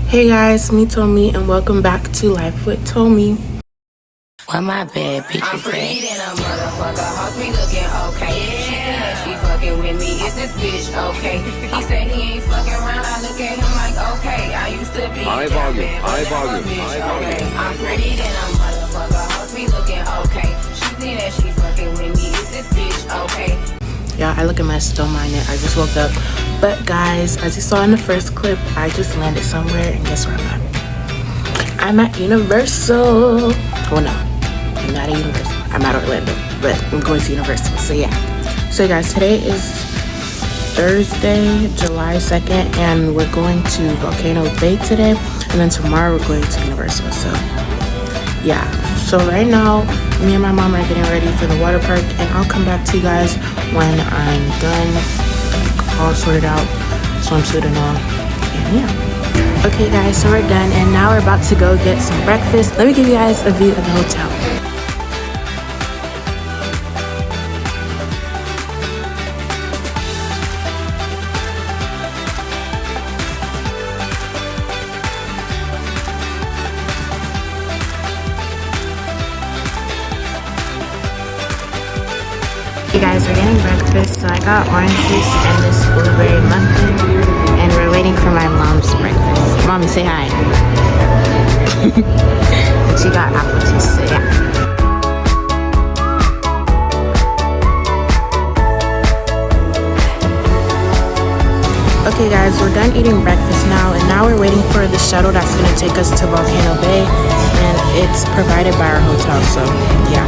Hey guys, me Tommy, and welcome back to Life with Tommy. Why my bad bitches I'm pretty than a motherfucker, hoes be looking okay. She think that she fucking with me, is this bitch okay? He said he ain't fucking around, I look at him like okay. I used to be high volume. Okay. I'm pretty than a motherfucker, hoes be looking okay. She think that she fucking with me, is this bitch okay? Yeah, I look a mess, don't mind it. I just woke up. But guys, as you saw in the first clip, I just landed somewhere, and guess where I'm at? I'm at Universal. Well, no, I'm not at Universal. I'm at Orlando, but I'm going to Universal, so yeah. So guys, today is Thursday, July 2nd, and we're going to Volcano Bay today, and then tomorrow we're going to Universal, so yeah. So right now, me and my mom are getting ready for the water park, and I'll come back to you guys when I'm done, all sorted out, swimsuit and all, and yeah. Okay guys, so we're done, and now we're about to go get some breakfast. Let me give you guys a view of the hotel. Hey guys, we're getting breakfast, so I got orange juice and this blueberry muffin, and we're waiting for my mom's breakfast. Mommy, say hi. And she got apple juice, so yeah. Okay guys, we're done eating breakfast now, and now we're waiting for the shuttle that's going to take us to Volcano Bay, and it's provided by our hotel, so yeah.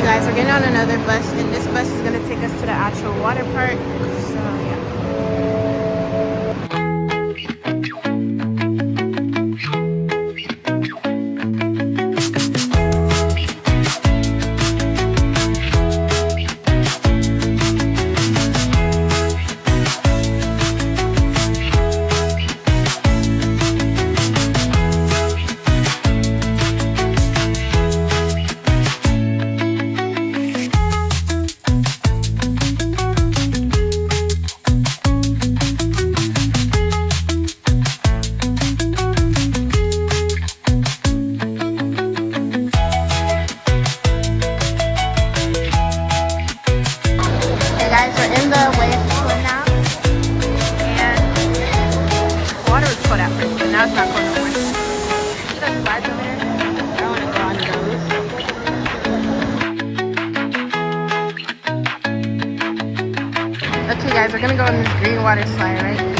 Guys, we're getting on another bus, and this bus is going to take us to the actual water park, so yeah. Guys, we're in the wave pool now, and water was cold at first, but now it's not cold no more. See those slides over there? I want to go on those. Okay guys, we're gonna go on this green water slide right here.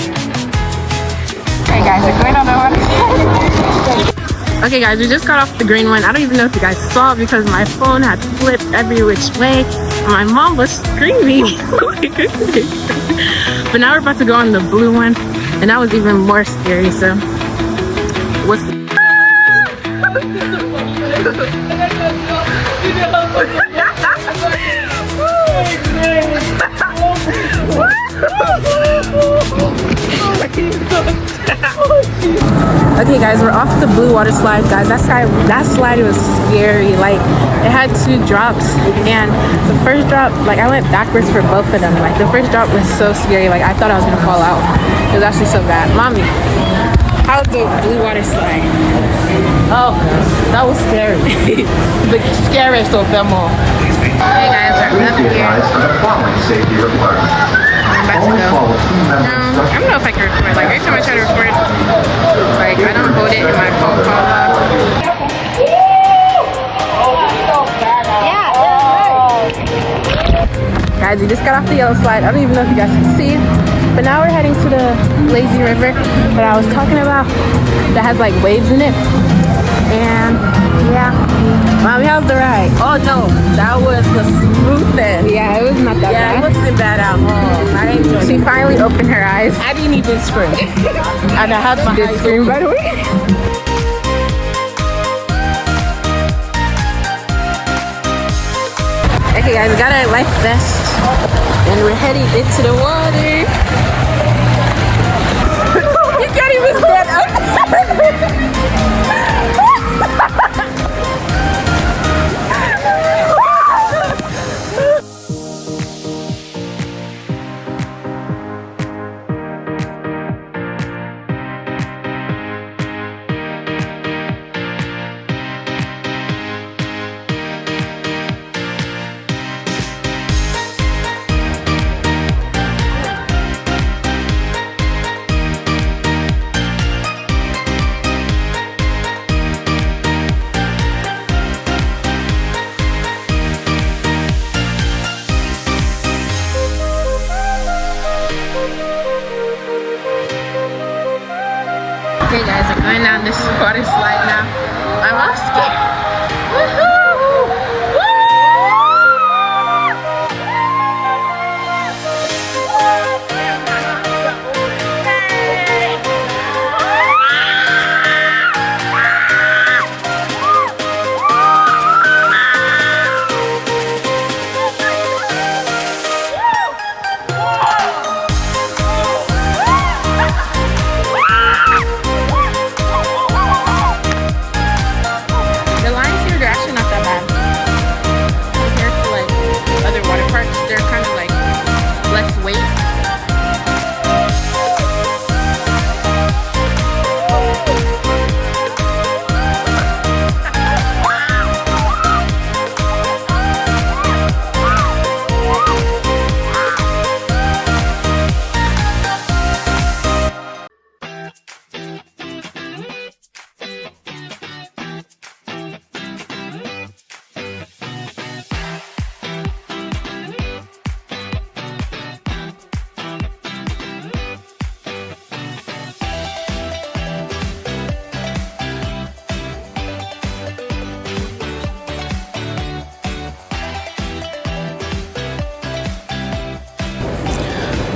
Okay guys, we're going on the water slide. Okay guys, we just got off the green one. I don't even know if you guys saw it because my phone had flipped every which way. My mom was screaming. Oh my goodness. But now we're about to go on the blue one, and that was even more scary, so what's the Okay guys, we're off the blue water slide. Guys, that slide was scary. Like, it had 2 drops, and the first drop, like, I went backwards for both of them. Like, the first drop was so scary. Like, I thought I was gonna fall out. It was actually so bad. Mommy, how's the blue water slide? Oh, that was scary. The scariest of them all. Hey guys, we're up here. I'm about to go. I don't know if I can record. Like, every time I try to record, like, I don't hold it and my phone falls off. Yeah. Guys, we just got off the yellow slide. I don't even know if you guys can see, but now we're heading to the lazy river that I was talking about that has like waves in it. And yeah, Mommy, how's the ride? Oh no, that was the smoothest. Yeah, it was not that bad. Yeah, it wasn't bad at all. I enjoyed it. She finally opened her eyes. I didn't even scream. And I had my eyes Scream right away. Okay guys, we got our life vest And we're heading into the water. You can't even stand Okay guys, we're going down this water slide now. My mom's scared. Woohoo! The lines here, they're actually not that bad. Compared to like other water parks, they're kind of like less weight.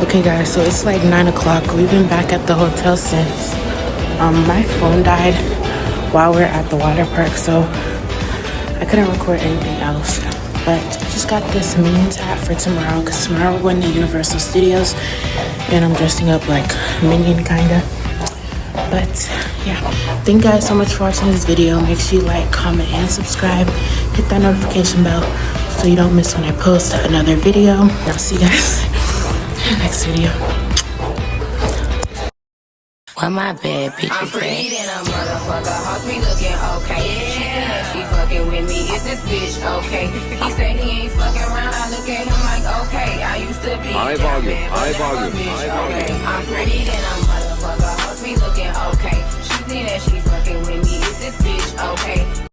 Okay guys, so it's like 9 o'clock. We've been back at the hotel since my phone died while we are at the water park, so I couldn't record anything else. But just got this Minions hat for tomorrow because tomorrow we're going to Universal Studios and I'm dressing up like Minion kinda. But yeah, thank you guys so much for watching this video. Make sure you like, comment, and subscribe. Hit that notification bell so you don't miss when I post another video. I'll see you guys in the next video. Why my bad bitch I'm pretty than a motherfucker. Hoes be looking okay. Yeah, she fucking with me. Is this bitch okay? He said he ain't fucking around. I look at him like okay. I used to be high volume, high volume, high volume. Okay. I'm pretty than a motherfucker. Hoes be looking okay. She think that she fucking with me. Is this bitch okay?